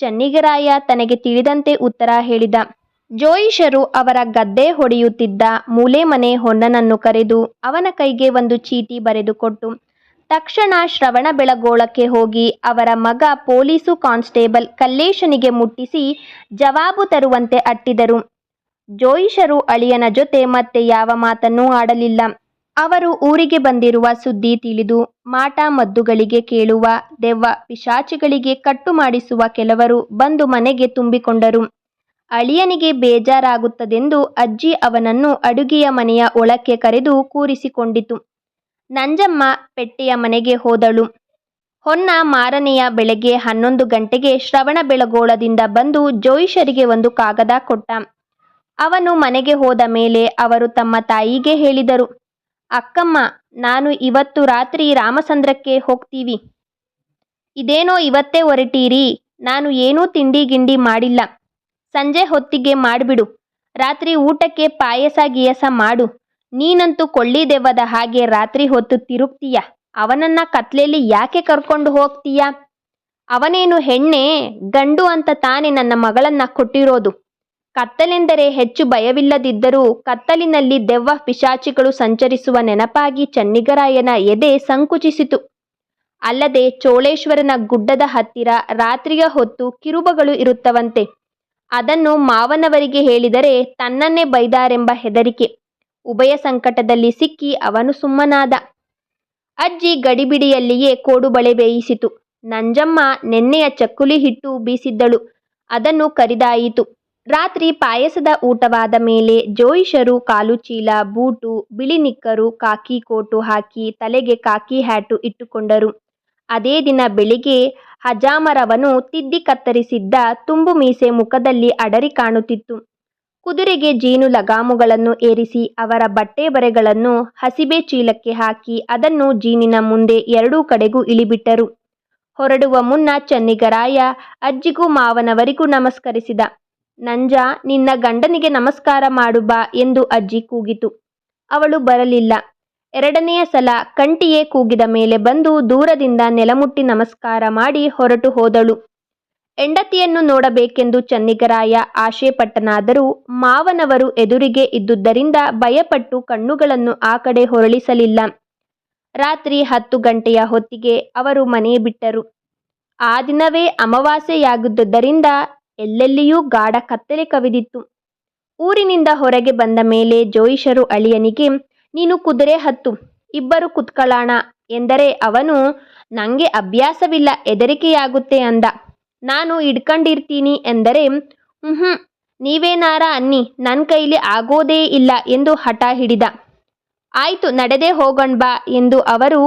ಚೆನ್ನಿಗರಾಯ ತನಗೆ ತಿಳಿದಂತೆ ಉತ್ತರ ಹೇಳಿದ. ಜೋಯಿಸರು ಅವರ ಗದ್ದೆ ಹೊಡೆಯುತ್ತಿದ್ದ ಮೂಲೆ ಮನೆ ಹೊನ್ನನನ್ನು ಕರೆದು ಅವನ ಕೈಗೆ ಒಂದು ಚೀಟಿ ಬರೆದುಕೊಟ್ಟು ತಕ್ಷಣ ಶ್ರವಣಬೆಳಗೊಳಕ್ಕೆ ಹೋಗಿ ಅವರ ಮಗ ಪೊಲೀಸು ಕಾನ್ಸ್ಟೇಬಲ್ ಕಲ್ಲೇಶನಿಗೆ ಮುಟ್ಟಿಸಿ ಜವಾಬು ತರುವಂತೆ ಅಟ್ಟಿದರು. ಜೋಯಿಸರು ಅಳಿಯನ ಜೊತೆ ಮತ್ತೆ ಯಾವ ಮಾತನ್ನೂ ಆಡಲಿಲ್ಲ. ಅವರು ಊರಿಗೆ ಬಂದಿರುವ ಸುದ್ದಿ ತಿಳಿದು ಮಾಟ ಮದ್ದುಗಳಿಗೆ ಕೇಳುವ, ದೆವ್ವ ಪಿಶಾಚಿಗಳಿಗೆ ಕಟ್ಟು ಮಾಡಿಸುವ ಕೆಲವರು ಬಂದು ಮನೆಗೆ ತುಂಬಿಕೊಂಡರು. ಅಳಿಯನಿಗೆ ಬೇಜಾರಾಗುತ್ತದೆಂದು ಅಜ್ಜಿ ಅವನನ್ನು ಅಡುಗೆಯ ಮನೆಯ ಒಳಕ್ಕೆ ಕರೆದು ಕೂರಿಸಿಕೊಂಡಿತು. ನಂಜಮ್ಮ ಪೆಟ್ಟೆಯ ಮನೆಗೆ ಹೋದಳು. ಹೊನ್ನ ಮಾರನೆಯ ಬೆಳಗ್ಗೆ 11 ಗಂಟೆಗೆ ಶ್ರವಣಬೆಳಗೊಳದಿಂದ ಬಂದು ಜೋಯಿಸರಿಗೆ ಒಂದು ಕಾಗದ ಕೊಟ್ಟ. ಅವನು ಮನೆಗೆ ಹೋದ ಮೇಲೆ ಅವರು ತಮ್ಮ ತಾಯಿಗೆ ಹೇಳಿದರು. ಅಕ್ಕಮ್ಮ, ನಾನು ಇವತ್ತು ರಾತ್ರಿ ರಾಮಚಂದ್ರಕ್ಕೆ ಹೋಗ್ತೀವಿ. ಇದೇನೋ ಇವತ್ತೇ ಹೊರಟೀರಿ? ನಾನು ಏನೂ ತಿಂಡಿ ಗಿಂಡಿ ಮಾಡಿಲ್ಲ. ಸಂಜೆ ಹೊತ್ತಿಗೆ ಮಾಡಿಬಿಡು. ರಾತ್ರಿ ಊಟಕ್ಕೆ ಪಾಯಸ ಗೀಯಸ ಮಾಡು. ನೀನಂತೂ ಕೊಳ್ಳಿ ದೆವ್ವದ ಹಾಗೆ ರಾತ್ರಿ ಹೊತ್ತು ತಿರುಗ್ತೀಯ. ಅವನನ್ನ ಕತ್ಲೆಯಲ್ಲಿ ಯಾಕೆ ಕರ್ಕೊಂಡು ಹೋಗ್ತೀಯ? ಅವನೇನು ಹೆಣ್ಣೆ ಗಂಡು ಅಂತ ತಾನೇ ನನ್ನ ಮಗಳನ್ನ ಕೊಟ್ಟಿರೋದು. ಕತ್ತಲೆಂದರೆ ಹೆಚ್ಚು ಭಯವಿಲ್ಲದಿದ್ದರೂ ಕತ್ತಲಿನಲ್ಲಿ ದೆವ್ವ ಪಿಶಾಚಿಗಳು ಸಂಚರಿಸುವ ನೆನಪಾಗಿ ಚೆನ್ನಿಗರಾಯನ ಎದೆ ಸಂಕುಚಿಸಿತು. ಅಲ್ಲದೆ ಚೋಳೇಶ್ವರನ ಗುಡ್ಡದ ಹತ್ತಿರ ರಾತ್ರಿಯ ಹೊತ್ತು ಕಿರುಬಗಳು ಇರುತ್ತವಂತೆ. ಅದನ್ನು ಮಾವನವರಿಗೆ ಹೇಳಿದರೆ ತನ್ನನ್ನೇ ಬೈದಾರೆಂಬ ಹೆದರಿಕೆ. ಉಭಯ ಸಂಕಟದಲ್ಲಿ ಸಿಕ್ಕಿ ಅವನು ಸುಮ್ಮನಾದ. ಅಜ್ಜಿ ಗಡಿಬಿಡಿಯಲ್ಲಿಯೇ ಕೋಡುಬಳೆ ಬೇಯಿಸಿತು. ನಂಜಮ್ಮ ನೆನ್ನೆಯ ಚಕ್ಕುಲಿ ಹಿಟ್ಟು ಬೀಸಿದ್ದಳು. ಅದನ್ನು ಕರಿದಾಯಿತು. ರಾತ್ರಿ ಪಾಯಸದ ಊಟವಾದ ಮೇಲೆ ಜೋಯಿಸರು ಕಾಲು ಚೀಲ, ಬೂಟು, ಬಿಳಿ ನಿಕ್ಕರು, ಕಾಕಿ ಕೋಟು ಹಾಕಿ ತಲೆಗೆ ಕಾಕಿ ಹ್ಯಾಟು ಇಟ್ಟುಕೊಂಡರು. ಅದೇ ದಿನ ಬೆಳಿಗ್ಗೆ ಹಜಾಮರವನು ತಿದ್ದಿ ಕತ್ತರಿಸಿದ್ದ ತುಂಬು ಮೀಸೆ ಮುಖದಲ್ಲಿ ಅಡರಿ ಕಾಣುತ್ತಿತ್ತು. ಕುದುರೆಗೆ ಜೇನು ಲಗಾಮುಗಳನ್ನು ಏರಿಸಿ ಅವರ ಬಟ್ಟೆ ಬರೆಗಳನ್ನು ಹಸಿಬೆ ಚೀಲಕ್ಕೆ ಹಾಕಿ ಅದನ್ನು ಜೀನಿನ ಮುಂದೆ ಎರಡೂ ಕಡೆಗೂ ಇಳಿಬಿಟ್ಟರು. ಹೊರಡುವ ಮುನ್ನ ಚನ್ನಿಗರಾಯ ಅಜ್ಜಿಗೂ ಮಾವನವರಿಗೂ ನಮಸ್ಕರಿಸಿದ. ನಂಜ, ನಿನ್ನ ಗಂಡನಿಗೆ ನಮಸ್ಕಾರ ಮಾಡು ಬಾ ಎಂದು ಅಜ್ಜಿ ಕೂಗಿತು. ಅವಳು ಬರಲಿಲ್ಲ. ಎರಡನೆಯ ಸಲ ಕಂಟಿಯೇ ಕೂಗಿದ ಮೇಲೆ ಬಂದು ದೂರದಿಂದ ನೆಲಮುಟ್ಟಿ ನಮಸ್ಕಾರ ಮಾಡಿ ಹೊರಟು ಹೋದಳು. ಹೆಂಡತಿಯನ್ನು ನೋಡಬೇಕೆಂದು ಚನ್ನಿಗರಾಯ ಆಶೆಪಟ್ಟನಾದರೂ ಮಾವನವರು ಎದುರಿಗೆ ಇದ್ದುದರಿಂದ ಭಯಪಟ್ಟು ಕಣ್ಣುಗಳನ್ನು ಆ ಕಡೆ ಹೊರಳಿಸಲಿಲ್ಲ. ರಾತ್ರಿ 10 ಗಂಟೆಯ ಹೊತ್ತಿಗೆ ಅವರು ಮನೆ ಬಿಟ್ಟರು. ಆ ದಿನವೇ ಅಮಾವಾಸ್ಯೆಯಾಗಿದ್ದುದರಿಂದ ಎಲ್ಲೆಲ್ಲಿಯೂ ಗಾಢ ಕತ್ತಲೆ ಕವಿದಿತ್ತು. ಊರಿನಿಂದ ಹೊರಗೆ ಬಂದ ಮೇಲೆ ಜೋಯಿಸರು ಅಳಿಯನಿಗೆ, ನೀನು ಕುದುರೆ ಹತ್ತು, ಇಬ್ಬರು ಕುತ್ಕೊಳ್ಳೋಣ ಎಂದರೆ ಅವನು, ನಂಗೆ ಅಭ್ಯಾಸವಿಲ್ಲ, ಹೆದರಿಕೆಯಾಗುತ್ತೆ ಅಂದ. ನಾನು ಹಿಡ್ಕೊಂಡಿರ್ತೀನಿ ಎಂದರೆ, ನೀವೇನಾರ ಅನ್ನಿ, ನನ್ನ ಕೈಲಿ ಆಗೋದೇ ಇಲ್ಲ ಎಂದು ಹಠ ಹಿಡಿದ. ಆಯ್ತು, ನಡೆದೇ ಹೋಗೋಣ್ಬಾ ಎಂದು ಅವರು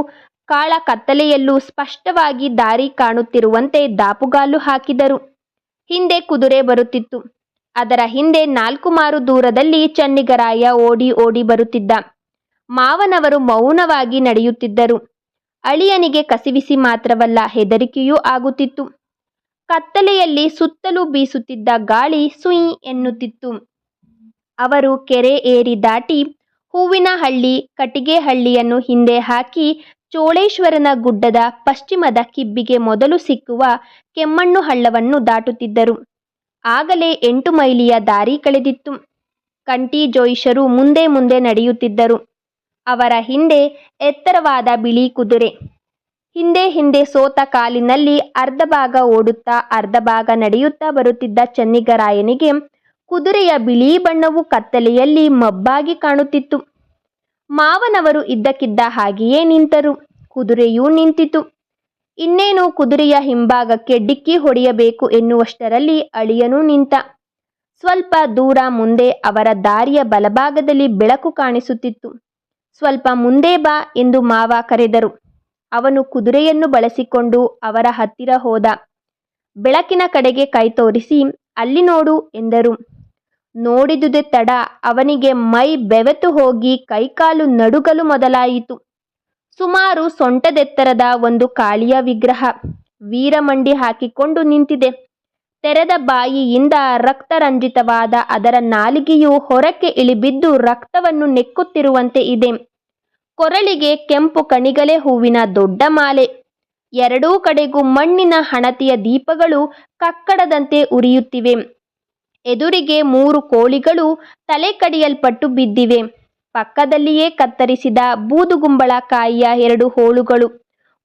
ಕಾಳ ಕತ್ತಲೆಯಲ್ಲೂ ಸ್ಪಷ್ಟವಾಗಿ ದಾರಿ ಕಾಣುತ್ತಿರುವಂತೆ ದಾಪುಗಾಲು ಹಾಕಿದರು. ಹಿಂದೆ ಕುದುರೆ ಬರುತ್ತಿತ್ತು. ಅದರ ಹಿಂದೆ 4 ಮಾರು ದೂರದಲ್ಲಿ ಚನ್ನಿಗರಾಯ ಓಡಿ ಓಡಿ ಬರುತ್ತಿದ್ದ. ಮಾವನವರು ಮೌನವಾಗಿ ನಡೆಯುತ್ತಿದ್ದರು. ಅಳಿಯನಿಗೆ ಕಸಿವಿಸಿ ಮಾತ್ರವಲ್ಲ, ಹೆದರಿಕೆಯೂ ಆಗುತ್ತಿತ್ತು. ಕತ್ತಲೆಯಲ್ಲಿ ಸುತ್ತಲೂ ಬೀಸುತ್ತಿದ್ದ ಗಾಳಿ ಸುಯ್ ಎನ್ನುತ್ತಿತ್ತು. ಅವರು ಕೆರೆ ಏರಿ ದಾಟಿ ಹೂವಿನಹಳ್ಳಿ, ಕಟ್ಟಿಗೆಹಳ್ಳಿಯನ್ನು ಹಿಂದೆ ಹಾಕಿ ಚೋಳೇಶ್ವರನ ಗುಡ್ಡದ ಪಶ್ಚಿಮದ ಕಿಬ್ಬಿಗೆ ಮೊದಲು ಸಿಕ್ಕುವ ಕೆಮ್ಮಣ್ಣು ಹಳ್ಳವನ್ನು ದಾಟುತ್ತಿದ್ದರು. ಆಗಲೇ 8 ಮೈಲಿಯ ದಾರಿ ಕಳೆದಿತ್ತು. ಕಂಟಿ ಜೋಯಿಸರು ಮುಂದೆ ಮುಂದೆ ನಡೆಯುತ್ತಿದ್ದರು. ಅವರ ಹಿಂದೆ ಎತ್ತರವಾದ ಬಿಳಿ ಕುದುರೆ. ಹಿಂದೆ ಹಿಂದೆ ಸೋತ ಕಾಲಿನಲ್ಲಿ ಅರ್ಧ ಭಾಗ ಓಡುತ್ತಾ ಅರ್ಧ ಭಾಗ ನಡೆಯುತ್ತಾ ಬರುತ್ತಿದ್ದ ಚನ್ನಿಗರಾಯನಿಗೆ ಕುದುರೆಯ ಬಿಳಿ ಬಣ್ಣವು ಕತ್ತಲೆಯಲ್ಲಿ ಮಬ್ಬಾಗಿ ಕಾಣುತ್ತಿತ್ತು. ಮಾವನವರು ಇದ್ದಕ್ಕಿದ್ದ ಹಾಗೆಯೇ ನಿಂತರು. ಕುದುರೆಯೂ ನಿಂತಿತು. ಇನ್ನೇನು ಕುದುರೆಯ ಹಿಂಭಾಗಕ್ಕೆ ಡಿಕ್ಕಿ ಹೊಡೆಯಬೇಕು ಎನ್ನುವಷ್ಟರಲ್ಲಿ ಅಳಿಯನೂ ನಿಂತ. ಸ್ವಲ್ಪ ದೂರ ಮುಂದೆ ಅವರ ದಾರಿಯ ಬಲಭಾಗದಲ್ಲಿ ಬೆಳಕು ಕಾಣಿಸುತ್ತಿತ್ತು. ಸ್ವಲ್ಪ ಮುಂದೆ ಬಾ ಎಂದು ಮಾವ ಕರೆದರು. ಅವನು ಕುದುರೆಯನ್ನು ಬಳಸಿಕೊಂಡು ಅವರ ಹತ್ತಿರ ಹೋದ. ಬೆಳಕಿನ ಕಡೆಗೆ ಕೈ ತೋರಿಸಿ, ಅಲ್ಲಿ ನೋಡು ಎಂದರು. ನೋಡಿದುದೇ ತಡ. ಅವನಿಗೆ ಮೈ ಬೆವೆತು ಹೋಗಿ ಕೈಕಾಲು ನಡುಗಲು ಮೊದಲಾಯಿತು. ಸುಮಾರು ಸೊಂಟದೆತ್ತರದ ಒಂದು ಕಾಳಿಯ ವಿಗ್ರಹ ವೀರಮಂಡಿ ಹಾಕಿಕೊಂಡು ನಿಂತಿದೆ. ತೆರೆದ ಬಾಯಿಯಿಂದ ರಕ್ತರಂಜಿತವಾದ ಅದರ ನಾಲಿಗೆಯು ಹೊರಕ್ಕೆ ಇಳಿಬಿದ್ದು ರಕ್ತವನ್ನು ನೆಕ್ಕುತ್ತಿರುವಂತೆ ಇದೆ. ಕೊರಳಿಗೆ ಕೆಂಪು ಕಣಿಗಲೆ ಹೂವಿನ ದೊಡ್ಡ ಮಾಲೆ. ಎರಡೂ ಕಡೆಗೂ ಮಣ್ಣಿನ ಹಣತೆಯ ದೀಪಗಳು ಕಕ್ಕಡದಂತೆ ಉರಿಯುತ್ತಿವೆ. ಎದುರಿಗೆ 3 ಕೋಳಿಗಳು ತಲೆ ಕಡಿಯಲ್ಪಟ್ಟು ಬಿದ್ದಿವೆ. ಪಕ್ಕದಲ್ಲಿಯೇ ಕತ್ತರಿಸಿದ ಬೂದುಗುಂಬಳಕಾಯಿಯ 2 ಹೋಳುಗಳು,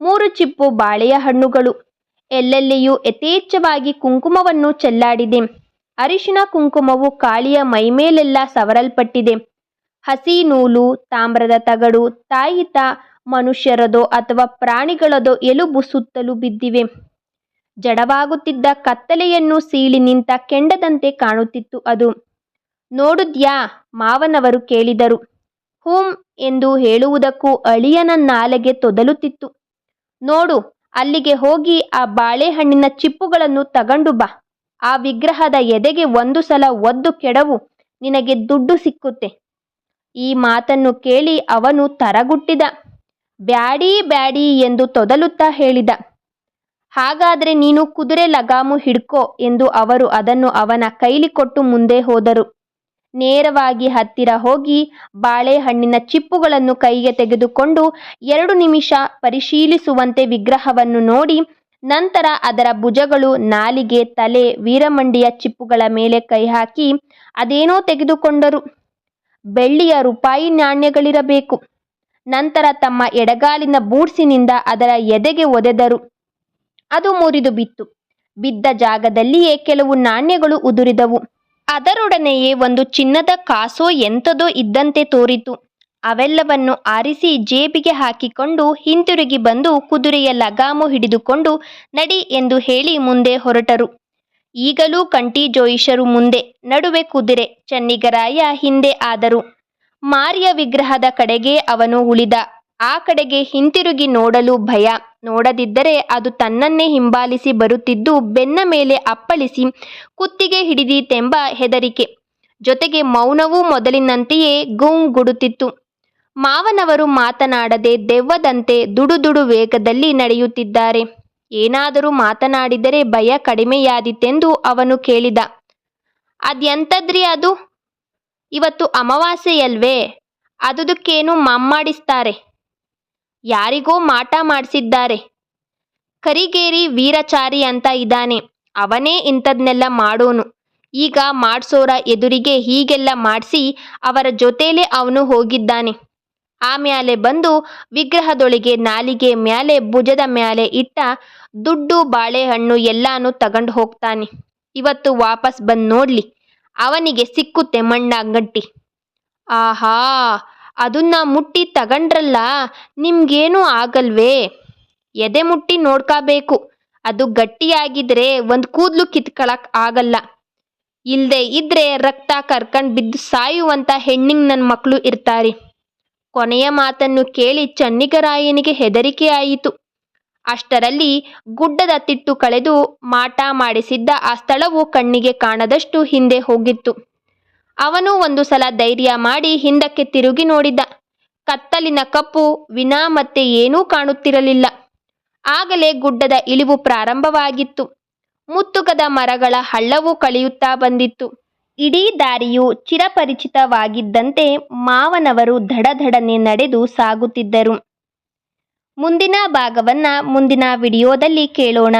3 ಚಿಪ್ಪು ಬಾಳೆಯ ಹಣ್ಣುಗಳು. ಎಲ್ಲೆಲ್ಲಿಯೂ ಯಥೇಚ್ಛವಾಗಿ ಕುಂಕುಮವನ್ನು ಚೆಲ್ಲಾಡಿದೆ. ಅರಿಶಿನ ಕುಂಕುಮವು ಕಾಳಿಯ ಮೈಮೇಲೆಲ್ಲ ಸವರಲ್ಪಟ್ಟಿದೆ. ಹಸಿ ನೂಲು, ತಾಮ್ರದ ತಗಡು, ತಾಯಿತ ಮನುಷ್ಯರದೋ ಅಥವಾ ಪ್ರಾಣಿಗಳದೋ ಎಲುಬು ಸುತ್ತಲೂ ಬಿದ್ದಿವೆ. ಜಡವಾಗುತ್ತಿದ್ದ ಕತ್ತಲೆಯನ್ನು ಸೀಳಿ ನಿಂತ ಕೆಂಡದಂತೆ ಕಾಣುತ್ತಿತ್ತು ಅದು. ನೋಡುದ್ಯಾ? ಮಾವನವರು ಕೇಳಿದರು. ಹೂಂ ಎಂದು ಹೇಳುವುದಕ್ಕೂ ಅಳಿಯನ ನಾಲಿಗೆ ತೊದಲುತ್ತಿತ್ತು. ನೋಡು, ಅಲ್ಲಿಗೆ ಹೋಗಿ ಆ ಬಾಳೆಹಣ್ಣಿನ ಚಿಪ್ಪುಗಳನ್ನು ತಗಂಡು ಬಾ. ಆ ವಿಗ್ರಹದ ಎದೆಗೆ 1 ಸಲ ಒದ್ದು ಕೆಡವು, ನಿನಗೆ ದುಡ್ಡು ಸಿಕ್ಕುತ್ತೆ. ಈ ಮಾತನ್ನು ಕೇಳಿ ಅವನು ತರಗುಟ್ಟಿದ. ಬ್ಯಾಡಿ ಬ್ಯಾಡಿ ಎಂದು ತೊದಲುತ್ತಾ ಹೇಳಿದ. ಹಾಗಾದ್ರೆ ನೀನು ಕುದುರೆ ಲಗಾಮು ಹಿಡ್ಕೋ ಎಂದು ಅವರು ಅದನ್ನು ಅವನ ಕೈಲಿ ಕೊಟ್ಟು ಮುಂದೆ ಹೋದರು. ನೇರವಾಗಿ ಹತ್ತಿರ ಹೋಗಿ ಬಾಳೆಹಣ್ಣಿನ ಚಿಪ್ಪುಗಳನ್ನು ಕೈಗೆ ತೆಗೆದುಕೊಂಡು 2 ನಿಮಿಷ ಪರಿಶೀಲಿಸುವಂತೆ ವಿಗ್ರಹವನ್ನು ನೋಡಿ, ನಂತರ ಅದರ ಭುಜಗಳು, ನಾಲಿಗೆ, ತಲೆ, ವೀರಮಂಡಿಯ ಚಿಪ್ಪುಗಳ ಮೇಲೆ ಕೈ ಹಾಕಿ ಅದೇನೋ ತೆಗೆದುಕೊಂಡರು. ಬೆಳ್ಳಿಯ ರೂಪಾಯಿ ನಾಣ್ಯಗಳಿರಬೇಕು. ನಂತರ ತಮ್ಮ ಎಡಗಾಲಿನ ಬೂಟ್ಸಿನಿಂದ ಅದರ ಎದೆಗೆ ಒದೆದರು. ಅದು ಮುರಿದು ಬಿತ್ತು. ಬಿದ್ದ ಜಾಗದಲ್ಲಿಯೇ ಕೆಲವು ನಾಣ್ಯಗಳು ಉದುರಿದವು. ಅದರೊಡನೆಯೇ ಒಂದು ಚಿನ್ನದ ಕಾಸೋ ಎಂಥದೋ ಇದ್ದಂತೆ ತೋರಿತು. ಅವೆಲ್ಲವನ್ನು ಆರಿಸಿ ಜೇಬಿಗೆ ಹಾಕಿಕೊಂಡು ಹಿಂತಿರುಗಿ ಬಂದು ಕುದುರೆಯ ಲಗಾಮು ಹಿಡಿದುಕೊಂಡು ನಡಿ ಎಂದು ಹೇಳಿ ಮುಂದೆ ಹೊರಟರು. ಈಗಲೂ ಕಂಟಿ ಜೋಯಿಸರು ಮುಂದೆ, ನಡುವೆ ಕುದುರೆ, ಚನ್ನಿಗರಾಯ ಹಿಂದೆ ಆದರು. ಮಾರಿಯ ವಿಗ್ರಹದ ಕಡೆಗೆ ಅವನು ಉಳಿದ. ಆ ಕಡೆಗೆ ಹಿಂತಿರುಗಿ ನೋಡಲು ಭಯ. ನೋಡದಿದ್ದರೆ ಅದು ತನ್ನನ್ನೇ ಹಿಂಬಾಲಿಸಿ ಬರುತ್ತಿದ್ದು ಬೆನ್ನ ಮೇಲೆ ಅಪ್ಪಳಿಸಿ ಕುತ್ತಿಗೆ ಹಿಡಿದೀತೆಂಬ ಹೆದರಿಕೆ. ಜೊತೆಗೆ ಮೌನವೂ ಮೊದಲಿನಂತೆಯೇ ಗುಡುತ್ತಿತ್ತು. ಮಾವನವರು ಮಾತನಾಡದೆ ದೆವ್ವದಂತೆ ದುಡುದುಡು ವೇಗದಲ್ಲಿ ನಡೆಯುತ್ತಿದ್ದಾರೆ. ಏನಾದರೂ ಮಾತನಾಡಿದರೆ ಭಯ ಕಡಿಮೆಯಾದೀತೆಂದು ಅವನು ಕೇಳಿದ. ಅದೆಂಥದ್ರಿ ಅದು? ಇವತ್ತು ಅಮಾವಾಸ್ಯೆಯಲ್ವೇ? ಅದುದಕ್ಕೇನು ಮಮ್ಮಾಡಿಸ್ತಾರೆ? ಯಾರಿಗೋ ಮಾಟ ಮಾಡಿಸಿದ್ದಾರೆ. ಕರಿಗೇರಿ ವೀರಚಾರಿ ಅಂತ ಇದ್ದಾನೆ, ಅವನೇ ಇಂಥದ್ನೆಲ್ಲ ಮಾಡೋನು. ಈಗ ಮಾಡ್ಸೋರ ಎದುರಿಗೆ ಹೀಗೆಲ್ಲ ಮಾಡಿಸಿ ಅವರ ಜೊತೆಲೇ ಅವನು ಹೋಗಿದ್ದಾನೆ. ಆಮ್ಯಾಲೆ ಬಂದು ವಿಗ್ರಹದೊಳಗೆ ನಾಲಿಗೆ ಮ್ಯಾಲೆ ಭುಜದ ಮ್ಯಾಲೆ ಇಟ್ಟ ದುಡ್ಡು ಬಾಳೆಹಣ್ಣು ಎಲ್ಲಾನು ತಗೊಂಡು ಹೋಗ್ತಾನೆ. ಇವತ್ತು ವಾಪಸ್ ಬಂದು ನೋಡ್ಲಿ, ಅವನಿಗೆ ಸಿಕ್ಕುತ್ತೆ ಮಣ್ಣಾಗ್ ಗಟ್ಟಿ. ಆಹಾ, ಅದನ್ನ ಮುಟ್ಟಿ ತಗೊಂಡ್ರಲ್ಲ, ನಿಮ್ಗೇನೂ ಆಗಲ್ವೇ? ಎದೆ ಮುಟ್ಟಿ ನೋಡ್ಕೋಬೇಕು. ಅದು ಗಟ್ಟಿಯಾಗಿದ್ರೆ ಒಂದು ಕೂದಲು ಕಿತ್ಕೊಳಕ್ ಆಗಲ್ಲ. ಇಲ್ದೇ ಇದ್ರೆ ರಕ್ತ ಕರ್ಕಂಡ್ ಬಿದ್ದು ಸಾಯುವಂತ ಹೆಣ್ಣಿಂಗ್ ನನ್ನ ಮಕ್ಕಳು ಇರ್ತಾರೆ. ಕೊನೆಯ ಮಾತನ್ನು ಕೇಳಿ ಚನ್ನಿಗರಾಯನಿಗೆ ಹೆದರಿಕೆ ಆಯಿತು. ಅಷ್ಟರಲ್ಲಿ ಗುಡ್ಡದ ತಿಟ್ಟು ಕಳೆದು ಮಾಟ ಮಾಡಿಸಿದ್ದ ಆ ಸ್ಥಳವು ಕಣ್ಣಿಗೆ ಕಾಣದಷ್ಟು ಹಿಂದೆ ಹೋಗಿತ್ತು. ಅವನು ಒಂದು ಸಲ ಧೈರ್ಯ ಮಾಡಿ ಹಿಂದಕ್ಕೆ ತಿರುಗಿ ನೋಡಿದ. ಕತ್ತಲಿನ ಕಪ್ಪು ವಿನಾ ಮತ್ತೆ ಏನೂ ಕಾಣುತ್ತಿರಲಿಲ್ಲ. ಆಗಲೇ ಗುಡ್ಡದ ಇಳಿವು ಪ್ರಾರಂಭವಾಗಿತ್ತು. ಮುತ್ತುಗದ ಮರಗಳ ಹಳ್ಳವು ಕಳೆಯುತ್ತಾ ಬಂದಿತ್ತು. ಇಡೀ ದಾರಿಯು ಚಿರಪರಿಚಿತವಾಗಿದ್ದಂತೆ ಮಾವನವರು ದಡದಡನೆ ನಡೆದು ಸಾಗುತ್ತಿದ್ದರು. ಮುಂದಿನ ಭಾಗವನ್ನ ಮುಂದಿನ ವಿಡಿಯೋದಲ್ಲಿ ಕೇಳೋಣ.